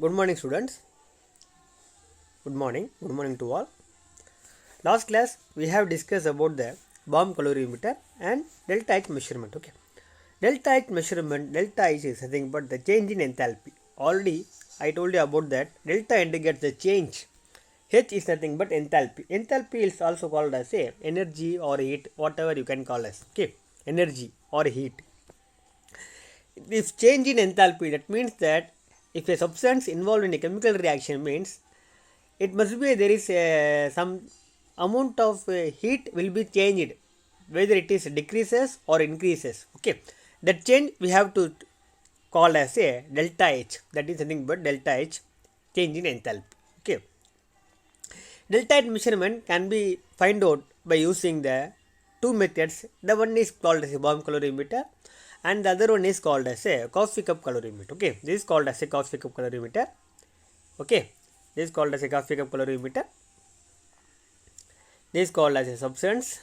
Good morning, students. Good morning to all. Last class we have discussed about the bomb calorimeter and delta H measurement. Okay, delta H measurement, delta H is nothing but the change in enthalpy. Already I told you about that. Delta indicates the change. H is nothing but enthalpy. Enthalpy is also called as a energy or heat, whatever you can call as. Okay, energy or heat. If change in enthalpy, that means that if a substance involved in a chemical reaction means it must be there is some amount of heat will be changed, whether it is decreases or increases. Okay, that change we have to call as a delta H. That is nothing but delta H, change in enthalpy. Okay, delta H measurement can be find out by using the two methods. The one is called as a bomb calorimeter and the other one is called as a coffee cup calorimeter. Okay, this is called as a coffee cup calorimeter. Okay, this is called as a coffee cup calorimeter. This is called as a substance.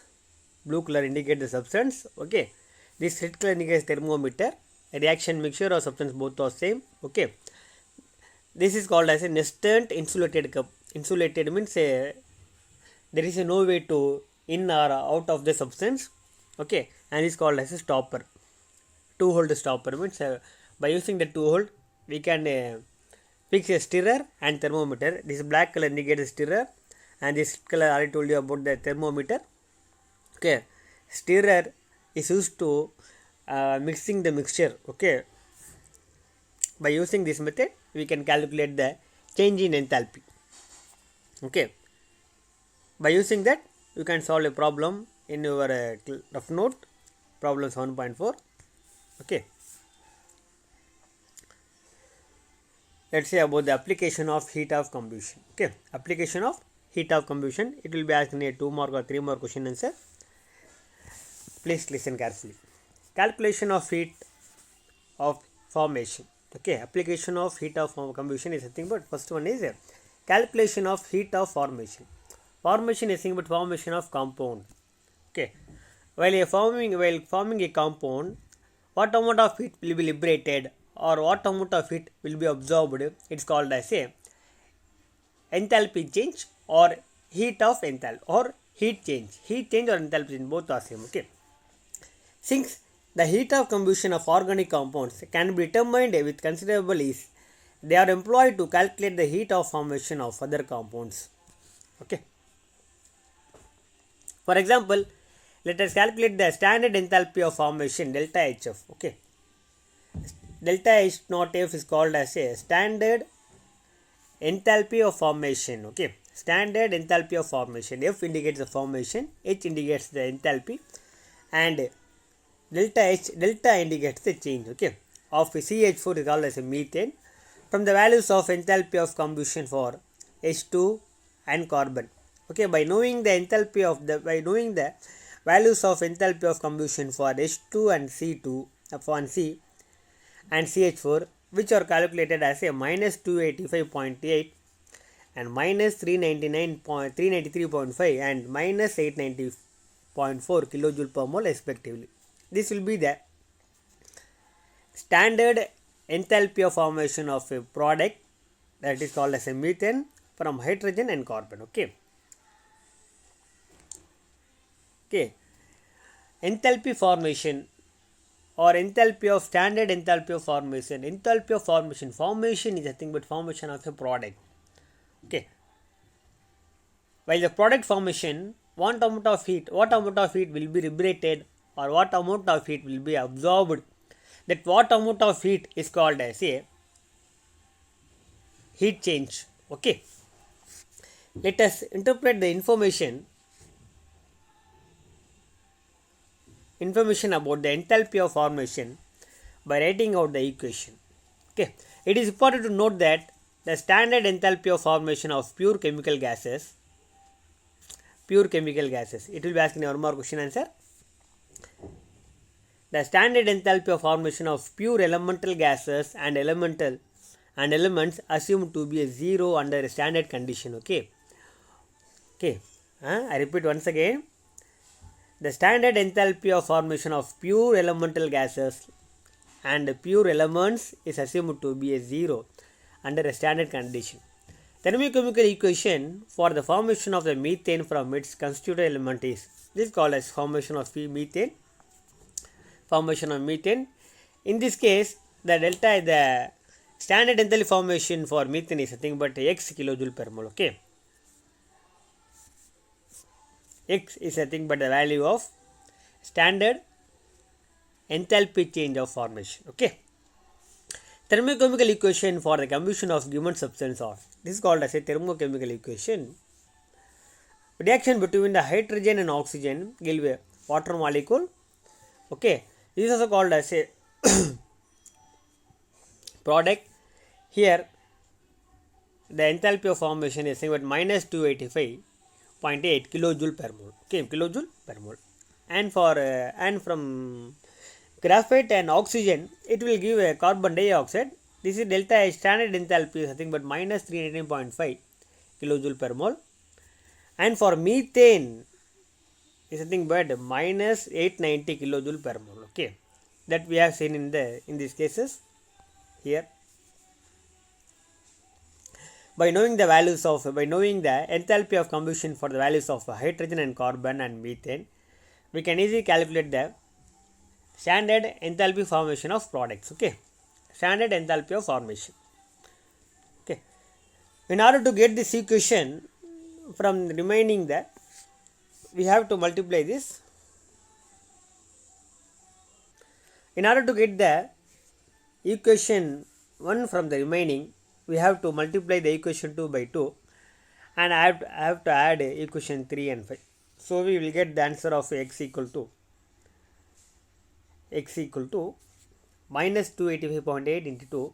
Blue color indicates the substance. Okay, this red color indicates thermometer. A reaction mixture or substance both are same. Okay, this is called as a nested insulated cup. Insulated means there is no way to in or out of the substance. Okay, and is called as a stopper. Two hole stopper means by using the two hole we can fix a stirrer and thermometer. This black color indicates the stirrer and this color I already told you about the thermometer. Okay, stirrer is used to mixing the mixture. Okay, by using this method we can calculate the change in enthalpy. Okay, by using that you can solve a problem in your rough note, problem 7.4. Okay, let's say about the application of heat of combustion. Okay, application of heat of combustion, it will be asked in a 2 mark or 3 mark question answer. Please listen carefully. Calculation of heat of formation. Okay, application of heat of combustion is nothing but first one is calculation of heat of formation. Formation is nothing but formation of compound. Okay, while forming a compound, what amount of heat will be liberated or what amount of heat will be absorbed, it's called as a enthalpy change or heat of enthalpy or heat change. Heat change or enthalpy change both are same. Okay, since the heat of combustion of organic compounds can be determined with considerable ease, they are employed to calculate the heat of formation of other compounds. Okay, for example, let us calculate the standard enthalpy of formation delta HF. Okay, delta H naught F is called as a standard enthalpy of formation. Okay, standard enthalpy of formation. F indicates the formation, H indicates the enthalpy, and delta indicates the change. Okay, of CH4 is called as a methane. From the values of enthalpy of combustion for H2 and carbon. Okay, by knowing the values of enthalpy of combustion for H2 and C2 upon C and CH4, which are calculated as a minus 285.8 and minus 393.5 and minus 890.4 kilojoule per mole respectively. This will be the standard enthalpy of formation of a product that is called as a methane from hydrogen and carbon. Okay. Okay, enthalpy formation or enthalpy of standard enthalpy of formation. Enthalpy of formation is nothing but formation of a product. Okay, while the product formation, what amount of heat will be liberated or what amount of heat will be absorbed, that what amount of heat is called as a heat change. Okay, let us interpret the information about the enthalpy of formation by writing out the equation. Okay, it is important to note that the standard enthalpy of formation of pure chemical gases, it will be asking our more question answer. The standard enthalpy of formation of pure elemental gases and elements assumed to be a zero under a standard condition. Okay, I repeat once again. The standard enthalpy of formation of pure elemental gases and pure elements is assumed to be a zero under a standard condition. Thermochemical equation for the formation of the methane from its constituent element is this is called as formation of methane. Formation of methane. In this case, the standard enthalpy formation for methane is nothing but x kilojoule per mole. Okay, x is nothing but the value of standard enthalpy change of formation. Okay. Thermochemical equation for the combustion of given substance or this is called as a thermochemical equation. Reaction between the hydrogen and oxygen give a water molecule. Okay, this is also called as a product. Here the enthalpy of formation is about minus 285.8 kilojoule per mole. Okay, kilojoule per mole. And for and from graphite and oxygen, it will give a carbon dioxide. This is delta H standard enthalpy is nothing but minus 319.5 kilojoule per mole. And for methane is nothing but minus 890 kilojoule per mole. Okay, that we have seen in these cases here. By knowing the enthalpy of combustion for the values of hydrogen and carbon and methane, we can easily calculate the standard enthalpy formation of products. Okay, standard enthalpy of formation. Okay, in order to get this equation from remaining that, we have to multiply this. In order to get the equation 1 from the remaining, we have to multiply the equation 2 by 2 and I have to add equation 3 and 5. So we will get the answer of x equal to minus 285.8 into 2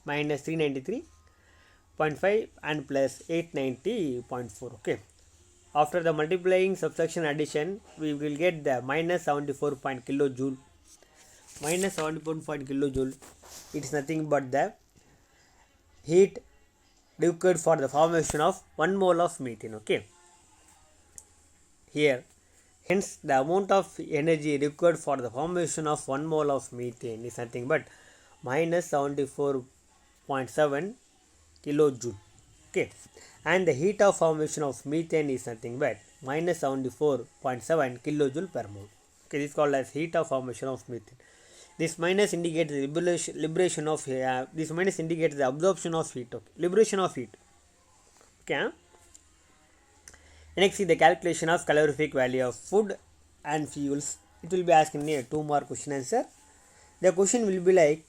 minus 393.5 and plus 890.4. Okay, after the multiplying, subtraction, addition, we will get the minus 74 kilojoule. Minus 74 kilojoule, it is nothing but the heat required for the formation of 1 mole of methane. Okay, here hence the amount of energy required for the formation of 1 mole of methane is nothing but minus 74.7 kilojoule. Okay, and the heat of formation of methane is nothing but minus 74.7 kilojoule per mole. Okay, this is called as heat of formation of methane. This minus indicates the liberation of this minus indicates the absorption of heat. Okay, liberation of heat. Okay. Next is the calculation of calorific value of food and fuels. It will be asked in a 2 mark question answer. The question will be like,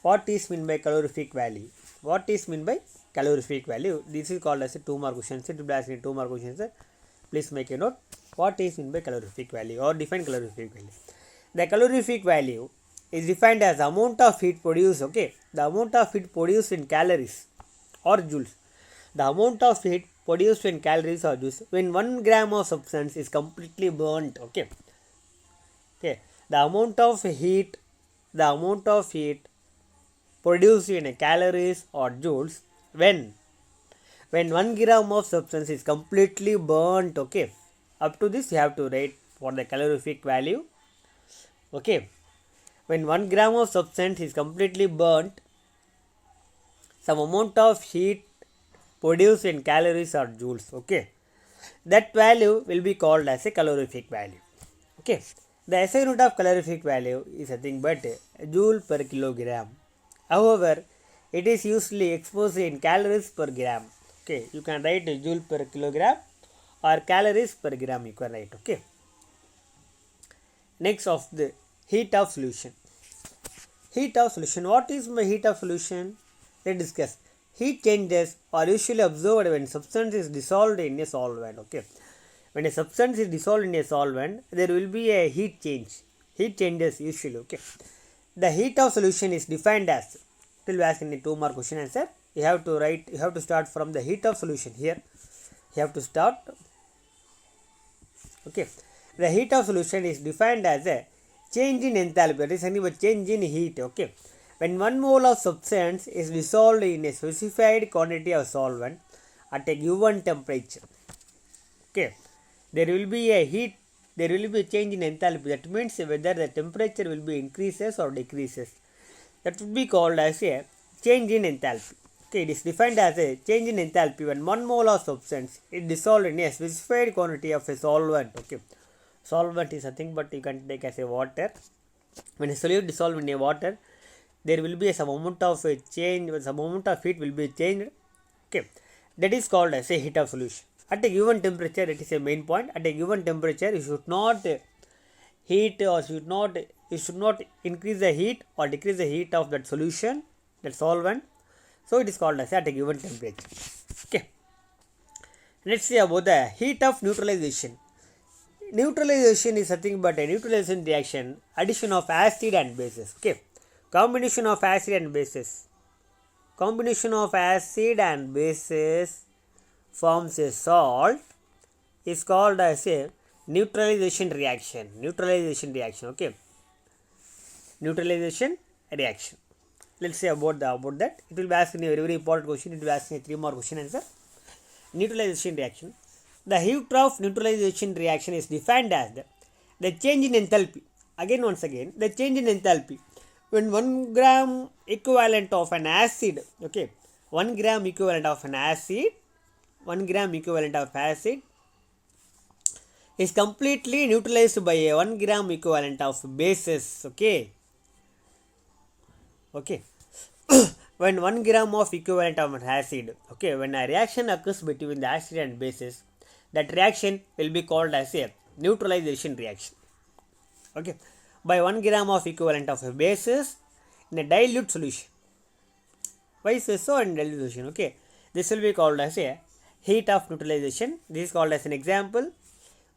what is meant by calorific value? What is meant by calorific value? This is called as a 2 mark question answer. It will be asked in a 2 mark question answer. Please make a note. What is meant by calorific value or define calorific value? The calorific value is defined as the amount of heat produced. Okay, the amount of heat produced in calories or joules. The amount of heat produced in calories or joules when 1 gram of substance is completely burnt. Okay, the amount of heat produced in calories or joules when 1 gram of substance is completely burnt. Okay, up to this you have to write for the calorific value. Okay, when 1 gram of substance is completely burnt, some amount of heat produced in calories or joules. Okay, that value will be called as a calorific value. Okay, the SI unit of calorific value is nothing but joule per kilogram. However, it is usually expressed in calories per gram. Okay, you can write joule per kilogram or calories per gram you can write. Okay, next of the heat of solution. Heat of solution. What is my heat of solution? Let's discuss. Heat changes are usually observed when substance is dissolved in a solvent. Okay, when a substance is dissolved in a solvent, there will be a heat change. Heat changes usually. Okay, the heat of solution is defined as, it will be asked in a 2 mark question answer. You have to start from the heat of solution. Here you have to start. Okay, the heat of solution is defined as a change in enthalpy, that is nothing but change in heat. Okay, when 1 mole of substance is dissolved in a specified quantity of solvent at a given temperature. Okay, there will be a change in enthalpy. That means whether the temperature will be increases or decreases. That would be called as a change in enthalpy. Okay, it is defined as a change in enthalpy when 1 mole of substance is dissolved in a specified quantity of a solvent. Okay, solvent is nothing but you can take as a water. When a solute dissolved in a water, there will be some amount of change, some amount of heat will be changed. Okay, that is called as a heat of solution. At a given temperature, it is a main point. At a given temperature, you should not heat or you should not increase the heat or decrease the heat of that solution, that solvent. So it is called as at a given temperature. Okay. Let's see about the heat of neutralization. Neutralization is nothing but a neutralization reaction, addition of acid and bases. Okay, combination of acid and bases. Combination of acid and bases forms a salt is called as a neutralization reaction. Neutralization reaction. Okay, neutralization reaction. Let's say about that. It will be asking a very important question. It will be asking a 3 more question answer. Neutralization reaction. The heat of neutralization reaction is defined as the change in enthalpy. Again, once again, the change in enthalpy. When 1 gram equivalent of an acid, okay, 1 gram equivalent of an acid, 1 gram equivalent of acid is completely neutralized by a 1 gram equivalent of bases. Okay. Okay. When 1 gram of equivalent of an acid, okay, when a reaction occurs between the acid and bases, that reaction will be called as a neutralization reaction. Okay, by 1 gram of equivalent of a bases in a dilute solution. Why so in dilute solution? Okay, this will be called as a heat of neutralization. This is called as an example.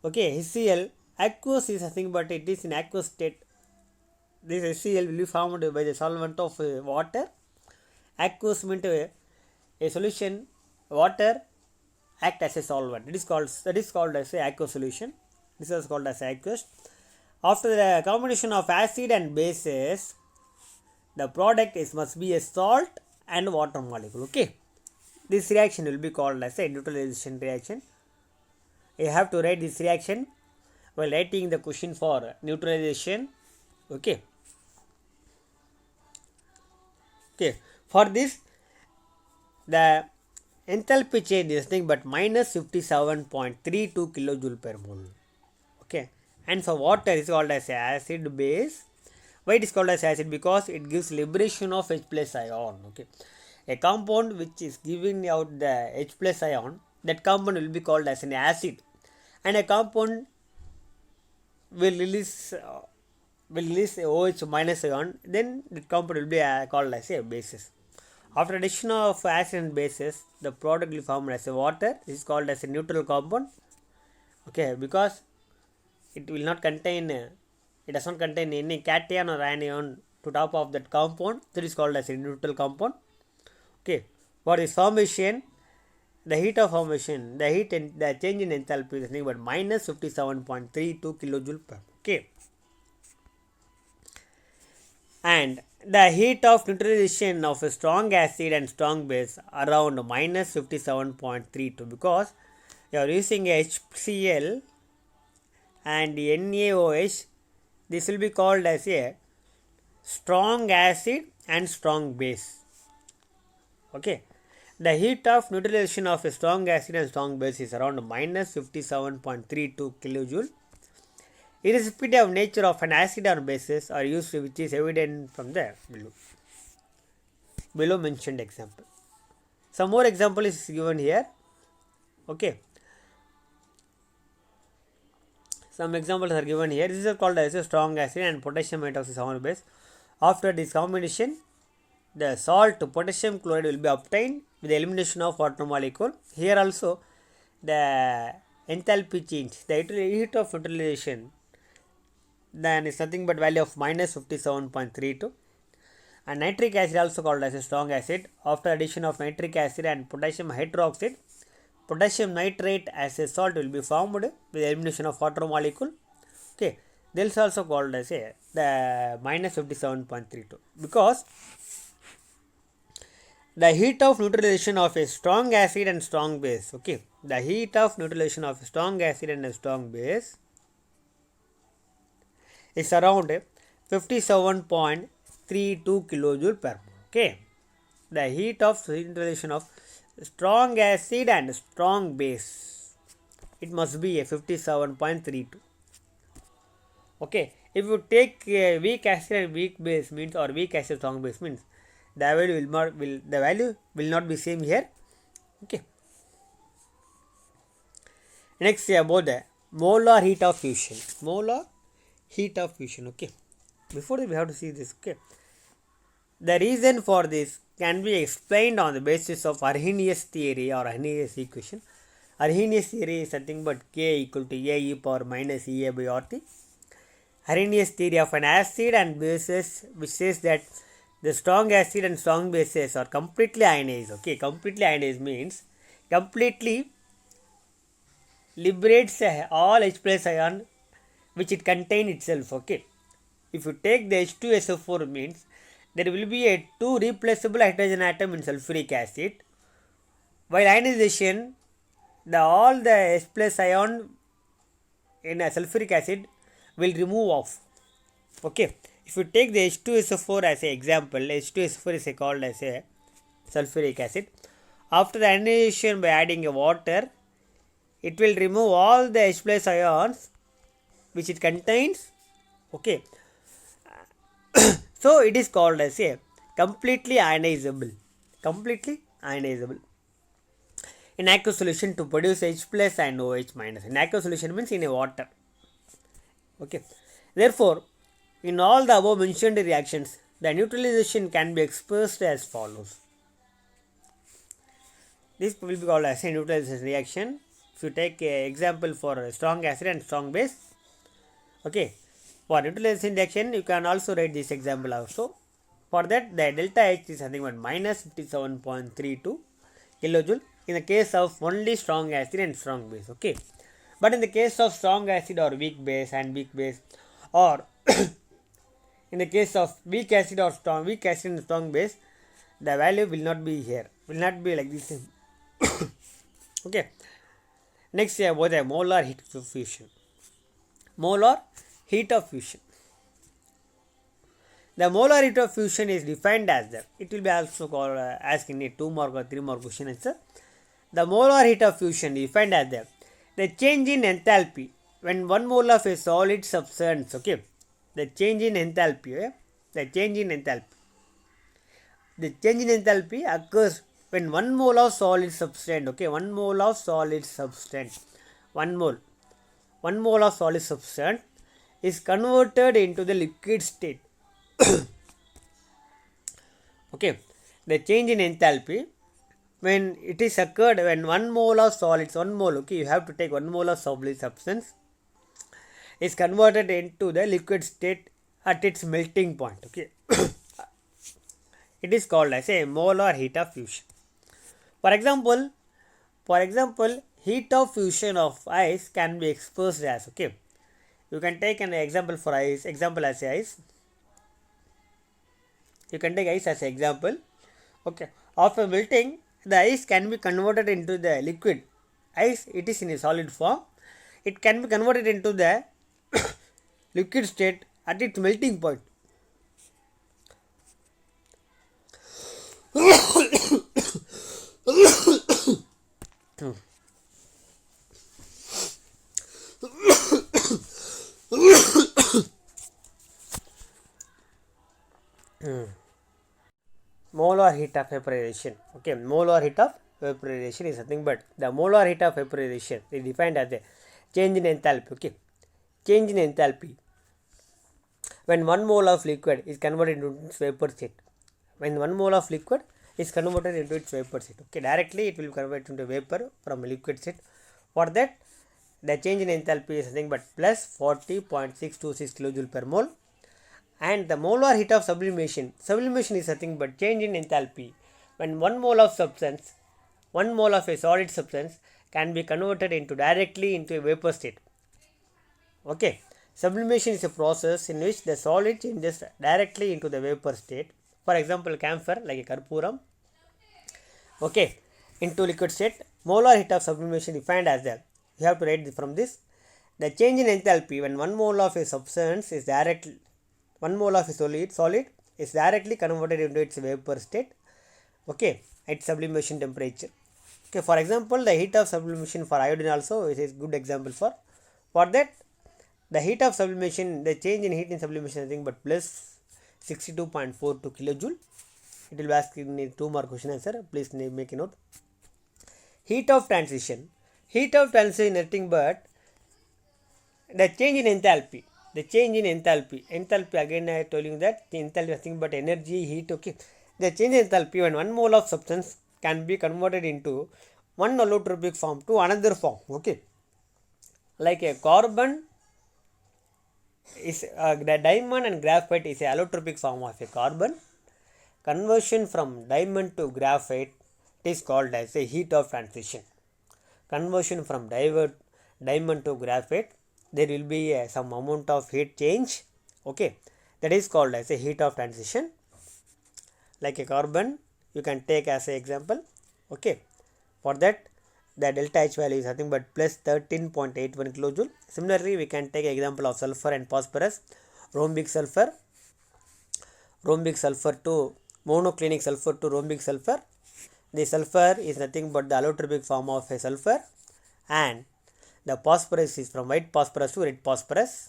Okay, HCl aqueous is nothing but it is in aqueous state. This HCl will be formed by the solvent of water. Aqueous means a solution, water act as a solvent. That is called as a aqueous solution. This is called as aqueous. After the combination of acid and bases, the product must be a salt and water molecule. Okay, this reaction will be called as a neutralization reaction. You have to write this reaction while writing the question for neutralization. Okay. Okay. For this, the enthalpy change is nothing but minus 57.32 kilojoule per mole. Okay, and for water is called as acid base. Why it is called as acid? Because it gives liberation of H plus ion. Okay, a compound which is giving out the H plus ion, that compound will be called as an acid, and a compound will release OH minus ion, then the compound will be called as a basis. After addition of acid and bases, the product will form as a water. This is called as a neutral compound. Okay, because it will not contain, it does not contain any cation or anion to top of that compound. That is called as a neutral compound. Okay, for this formation, the heat of formation, the heat and the change in enthalpy is nothing but minus 57.32 kilojoule per. Okay, and the heat of neutralization of a strong acid and strong base around minus 57.32, because you are using HCl and NaOH. This will be called as a strong acid and strong base. Okay, the heat of neutralization of a strong acid and strong base is around minus 57.32 kilojoule. Irrespective of nature of an acid or bases are used, which is evident from the below mentioned example. Some more example is given here. Okay, some examples are given here. This is called as a strong acid and potassium hydroxide base. After this combination, the salt potassium chloride will be obtained with the elimination of water molecule. Here also the enthalpy change, the heat of neutralization, then is nothing but value of minus 57.32. And nitric acid also called as a strong acid. After addition of nitric acid and potassium hydroxide, potassium nitrate as a salt will be formed with the elimination of water molecule. Okay, this is also called as a the minus 57.32, because the heat of neutralization of a strong acid and strong base. Okay, the heat of neutralization of a strong acid and a strong base is around 57.32 kilojoule per mole. Okay, the heat of neutralization of strong acid and strong base. It must be a 57.32. Okay, if you take a weak acid and weak base means, or weak acid strong base means, the value will not be same here. Okay. Next, about the molar heat of fusion. Molar heat of fusion. Okay. Before that, we have to see this. Okay. The reason for this can be explained on the basis of Arrhenius theory or Arrhenius equation. Arrhenius theory is nothing but K equal to A e power minus Ea by RT. Arrhenius theory of an acid and bases, which says that the strong acid and strong bases are completely ionized. Okay, completely ionized means completely liberates all H plus ion which it contain itself. Okay, if you take the H2SO4 means there will be a 2 replaceable hydrogen atom in sulfuric acid, while ionization all the H plus ion in a sulfuric acid will remove off. Okay, if you take the H2SO4 as an example, H2SO4 is called as a sulfuric acid. After the ionization by adding a water, it will remove all the H plus ions which it contains. Okay, so it is called as a completely ionizable. Completely ionizable. In aqueous solution to produce H plus and OH minus. In aqueous solution means in a water. Okay. Therefore, in all the above mentioned reactions, the neutralization can be expressed as follows. This will be called as a neutralization reaction. If you take an example for strong acid and strong base. Okay. For neutralization reaction, you can also write this example also. For that, the delta H is nothing but minus 57.32 kilojoule in the case of only strong acid and strong base. Okay. But in the case of strong acid or weak base, or in the case of weak acid or weak acid and strong base, the value will not be here. Will not be like this. Okay. Next, about the molar heat of fusion. Molar heat of fusion. The molar heat of fusion is defined as it will be also called asked in a 2 mark or 3 mark question answer. The molar heat of fusion is defined as the change in enthalpy when 1 mole of a solid substance. Okay, the change in enthalpy. The change in enthalpy occurs when 1 mole of solid substance. Okay, 1 mole of solid substance. 1 mole of solid substance is converted into the liquid state. Okay, the change in enthalpy when it is occurred when 1 mole of solids, 1 mole, okay, you have to take 1 mole of solid substance is converted into the liquid state at its melting point. Okay, it is called as a molar heat of fusion. For example, heat of fusion of ice can be expressed as, okay, you can take an example for ice, example as ice. You can take ice as an example. Okay, after melting, the ice can be converted into the liquid. Ice, it is in a solid form. It can be converted into the liquid state at its melting point. Molar heat of vaporization. Okay, molar heat of vaporization is nothing but the molar heat of vaporization is defined as a change in enthalpy. Okay, change in enthalpy when 1 mole of liquid is converted into its vapor state. When 1 mole of liquid is converted into its vapor state. Okay, directly it will convert into vapor from a liquid state. For that, the change in enthalpy is nothing but plus 40.626 kilojoule per mole. And the molar heat of sublimation. Sublimation is nothing but change in enthalpy when 1 mole of substance, 1 mole of a solid substance can be converted into directly into a vapor state. Okay, sublimation is a process in which the solid changes directly into the vapor state. For example, camphor like a karpuram. Okay, into liquid state. Molar heat of sublimation defined as that. You have to write from this. The change in enthalpy when 1 mole of a substance is directly 1 mole of a solid is directly converted into its vapor state. okay, at sublimation temperature. Okay, for example, the heat of sublimation for iodine also is a good example for that. The heat of sublimation, the change in heat in sublimation, nothing but plus 62.42 kilojoule. It will ask you need 2 more question answer. Please make a note. Heat of transition. Heat of transition nothing but the change in enthalpy. The change in enthalpy. Enthalpy, again I told you that the enthalpy nothing but energy, heat. Okay. The change in enthalpy when 1 mole of substance can be converted into one allotropic form to another form. Okay. Like a carbon is the diamond and graphite is a allotropic form of a carbon. Conversion from diamond to graphite is called as a heat of transition. Conversion from diamond to graphite, there will be some amount of heat change. Okay, that is called as a heat of transition. Like a carbon, you can take as an example. Okay, for that the delta H value is nothing but plus 13.81 kilojoule. Similarly, we can take example of sulfur and phosphorus. Rhombic sulfur to monoclinic sulfur to rhombic sulfur. The sulfur is nothing but the allotropic form of a sulfur, and the phosphorus is from white phosphorus to red phosphorus.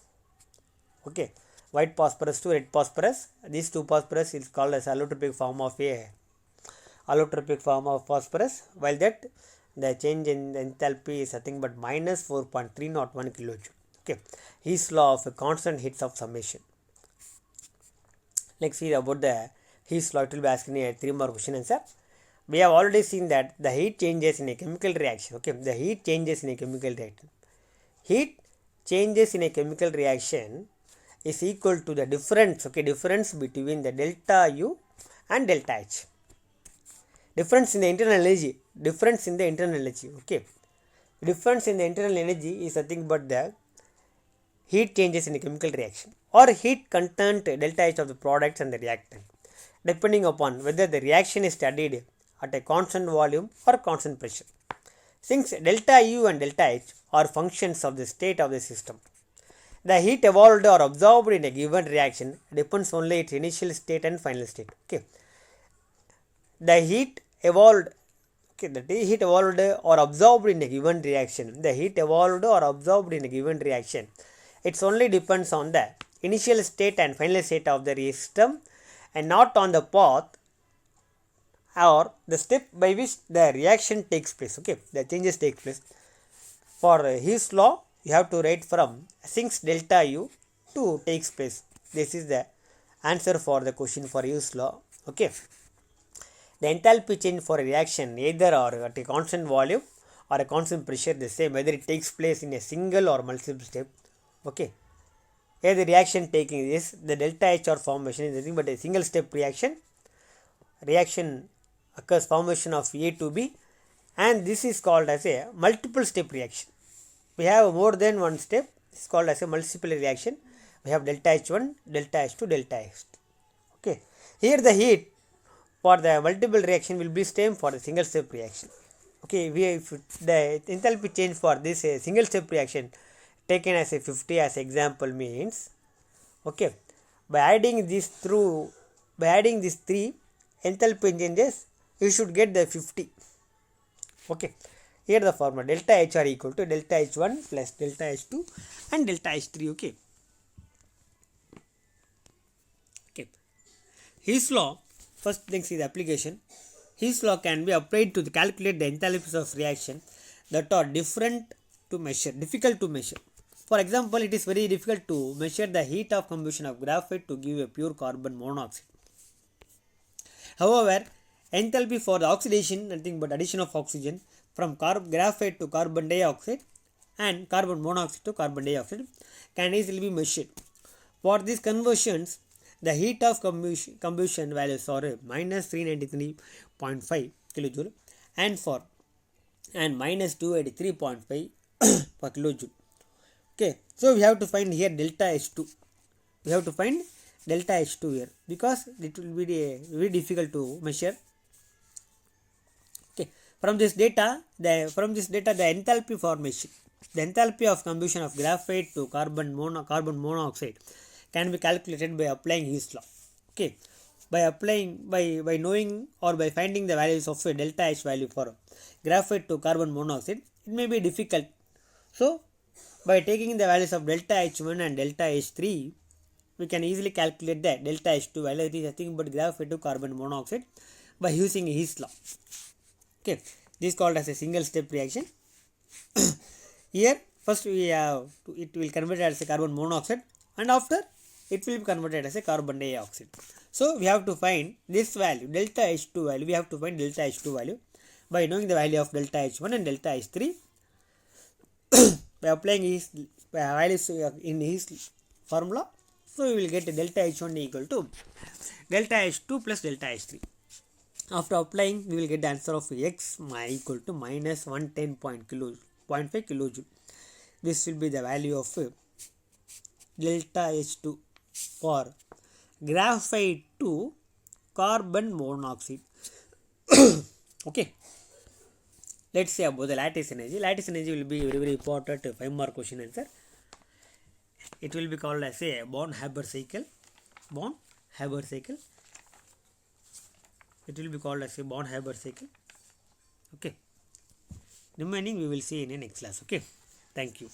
Okay, white phosphorus to red phosphorus. These two phosphorus is called as allotropic form of phosphorus, while that the change in enthalpy is nothing but minus 4.301 kilojoule. Okay, Heat's law of a constant heats of summation. Let's see about the Heat's law. It will be asking 3 more question answer. We have already seen that the heat changes in a chemical reaction. Okay, the heat changes in a chemical reaction. Heat changes in a chemical reaction is equal to the difference. Okay, difference between the delta U and delta H. Difference in the internal energy. Okay, difference in the internal energy is nothing but the heat changes in a chemical reaction or heat content delta H of the products and the reactant, depending upon whether the reaction is studied at a constant volume or constant pressure. Since delta U and delta H are functions of the state of the system, the heat evolved or absorbed in a given reaction depends only its initial state and final state. Okay, the heat evolved or absorbed in a given reaction. It only depends on the initial state and final state of the system, and not on the path or the step by which the reaction takes place. Okay, the changes take place. For Heat's law, you have to write from since delta U to takes place. This is the answer for the question for Heat's law. Okay, the enthalpy change for a reaction either or at a constant volume or a constant pressure, the same whether it takes place in a single or multiple step. Okay, here the reaction taking is the delta H or formation is nothing but a single step reaction. Reaction occurs formation of A to B, and this is called as a multiple step reaction. We have more than one step. This is called as a multiple reaction. We have delta H1, delta H2, delta H2. Okay, here the heat for the multiple reaction will be same for the single step reaction. Okay, if the enthalpy change for this single step reaction taken as a 50 as example means, okay, by adding these 3 enthalpy changes, you should get the 50. Okay, here the formula delta H are equal to delta H1 plus delta H2 and delta H3. Okay, Heat's law, first thing is the application. Heat's law can be applied to calculate the enthalpies of reaction that are difficult to measure. For example, it is very difficult to measure the heat of combustion of graphite to give a pure carbon monoxide. However, enthalpy for the oxidation, nothing but addition of oxygen from graphite to carbon dioxide and carbon monoxide to carbon dioxide, can easily be measured. For these conversions, the heat of combustion values are minus 393.5 kilojoule and minus 283.5 per kilojoule. Okay, so we have to find here delta H2. Here because it will be very difficult to measure. Okay, from this data the enthalpy formation, the enthalpy of combustion of graphite to carbon monoxide can be calculated by applying Heat's law. Okay, by applying by knowing or by finding the values of a delta H value for graphite to carbon monoxide, it may be difficult. So by taking the values of delta H1 and delta H3, we can easily calculate the delta H2 value. It is nothing but graphite to carbon monoxide by using His law. Okay, this is called as a single step reaction. Here first we have it will convert as a carbon monoxide, and after it will be converted as a carbon dioxide. So we have to find this value, delta H2 value. We have to find delta H2 value by knowing the value of delta H1 and delta H3 by applying his values in his formula. So we will get delta H1 equal to delta H2 plus delta H3. After applying, we will get the answer of X equal to minus 110.5 kilojoule. This will be the value of delta H2 for graphite to carbon monoxide. Okay. Let's see about the lattice energy. Lattice energy will be very important 5 mark question answer. It will be called as a Born-Haber cycle. Born-Haber cycle. It will be called as a Born-Haber cycle. Okay. Remaining we will see in the next class. Okay. Thank you.